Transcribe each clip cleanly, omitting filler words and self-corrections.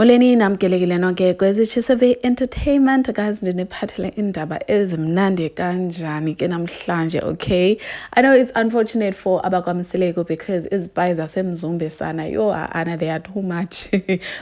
Molweni namkelekile nonke kwezitshiseve entertainment guys, ndiniphathele indaba ezimnandi kanjani ke namhlanje. Okay, I know it's unfortunate for abakwamsileko because izibhayi zasemzumbe sana ana they are too much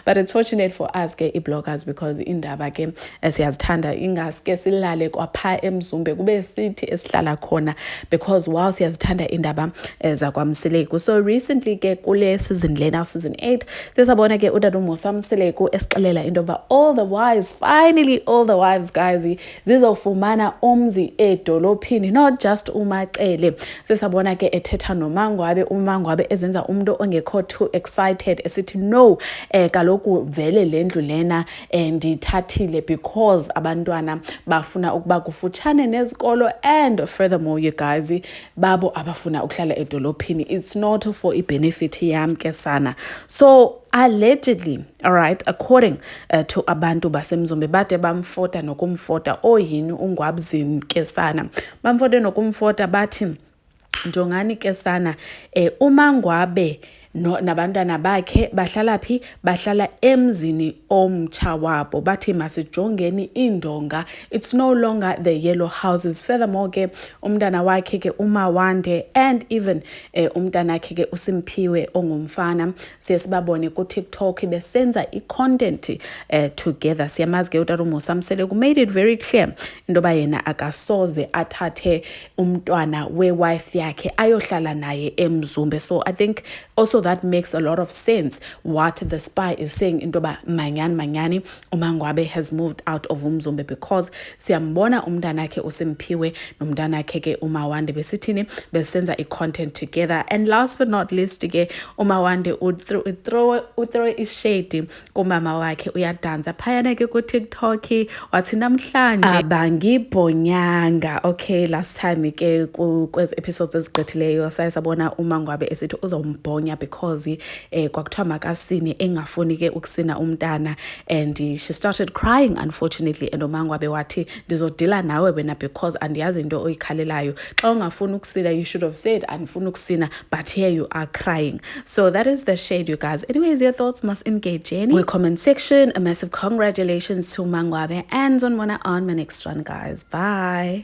but it's fortunate for us ke i-bloggers because indaba ke siyazithanda ingaske silale kwapha emzumbe kube sithi esihlala khona because wow siyazithanda indaba zakwamsileko. So recently ke kule season lena season 8 sisabona ke uDadumusa Msileko esixelela into ba all the wives, finally all the wives guys zizofumana umzi edolophini, not just uMacele. Sisabona ke ethetha nomangwabe ezenza umuntu ongekho too excited esithi no kaloku vele lendlu lena ndithathile because abantwana bafuna ukuba kufutshane nezikolo, and furthermore you guys babo abafuna ukuhlala edolophini, it's not for i-benefit yam ke sana. So allegedly, all right, according to abantu basemzumbe bade bamfota nokumfota oyini uNgwabzini ke sana, bamfota nokumfota bathi njongani ke sana uMangwabe nabantwana bakhe bahlala phi, bahlala emzini omtsha wabo, bathi masijongeni indonga, it's no longer the yellow houses. Furthermore ke umntana wakhe ke uMawande and even umntana wakhe ke uSimphiwe ongumfana siyasibabone ku TikTok besenza i-content together. Siyamazi ke uDadumusa Msileko made it very clear indoba yena akasoze athathe umntwana we-wife yakhe ayohlala naye emzumbe. So I think also that makes a lot of sense what the spy is saying indoba manyani uMangwabe has moved out of umzumbe because siyambona umntana wakhe uSimphiwe nomntana wakhe ke uMawande besithini besenza i-content together. And last but not least ke uMawande uthrow ishade kumama wakhe, uyadansa phayana ke ku TikTok wathi namhlanje bangibhonyanga. Okay, last time ke kwezi episodes ezigqithileyo sayisabona uMangwabe esithi uzombhonya because kwakuthiwa makasine engafuni ke ukusina umntana, and she started crying unfortunately, and uMangwabe wathi ndizodila nawe wena because andiyazi into oyikhalelayo, xa ungafuni ukusina you should have said andifuni ukusina, but here you are crying. So that is the shade you guys. Anyways, your thoughts must engage in the comment section. A massive congratulations to Mangwabe, and on my next one guys. Bye.